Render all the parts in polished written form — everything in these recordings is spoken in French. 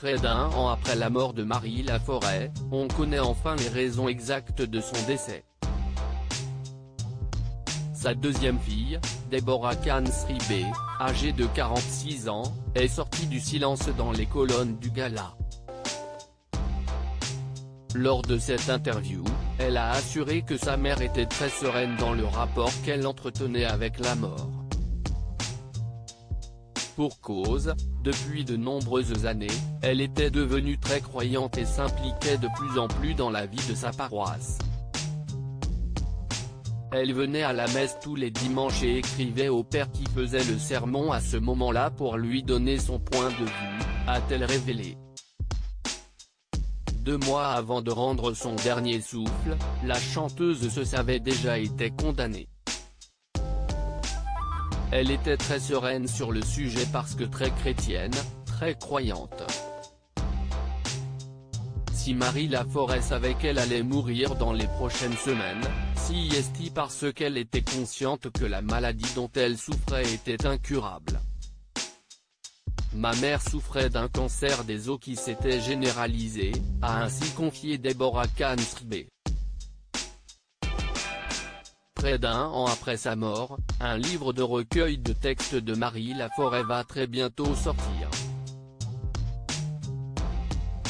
Près d'un an après la mort de Marie Laforêt, on connaît enfin les raisons exactes de son décès. Sa deuxième fille, Deborah Kahn-Sribe, âgée de 46 ans, est sortie du silence dans les colonnes du gala. Lors de cette interview, elle a assuré que sa mère était très sereine dans le rapport qu'elle entretenait avec la mort. Pour cause, depuis de nombreuses années, elle était devenue très croyante et s'impliquait de plus en plus dans la vie de sa paroisse. Elle venait à la messe tous les dimanches et écrivait au père qui faisait le sermon à ce moment-là pour lui donner son point de vue, a-t-elle révélé. 2 mois avant de rendre son dernier souffle, la chanteuse se savait déjà été condamnée. Elle était très sereine sur le sujet parce que très chrétienne, très croyante. Si Marie Laforêt savait qu'elle allait mourir dans les prochaines semaines, si est-il parce qu'elle était consciente que la maladie dont elle souffrait était incurable. Ma mère souffrait d'un cancer des os qui s'était généralisé, a ainsi confié Deborah Kahn-Sribe. Près d'un an après sa mort, un livre de recueil de textes de Marie Laforêt va très bientôt sortir.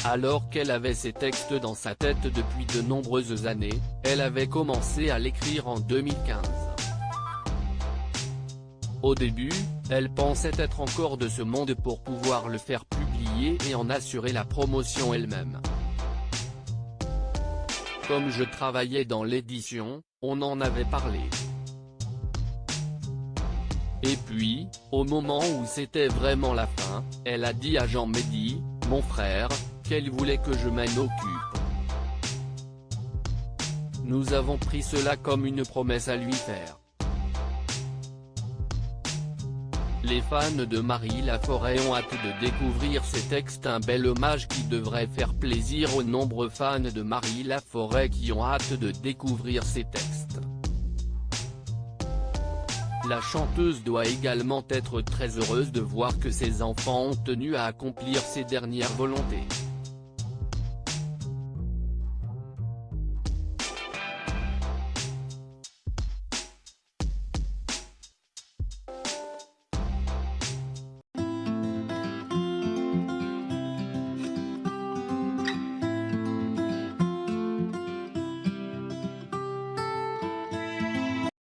Alors qu'elle avait ces textes dans sa tête depuis de nombreuses années, elle avait commencé à l'écrire en 2015. Au début, elle pensait être encore de ce monde pour pouvoir le faire publier et en assurer la promotion elle-même. Comme je travaillais dans l'édition, on en avait parlé. Et puis, au moment où c'était vraiment la fin, elle a dit à Jean Médy, mon frère, qu'elle voulait que je m'en occupe. Nous avons pris cela comme une promesse à lui faire. Les fans de Marie Laforêt ont hâte de découvrir ces textes, un bel hommage qui devrait faire plaisir aux nombreux fans de Marie Laforêt qui ont hâte de découvrir ces textes. La chanteuse doit également être très heureuse de voir que ses enfants ont tenu à accomplir ses dernières volontés.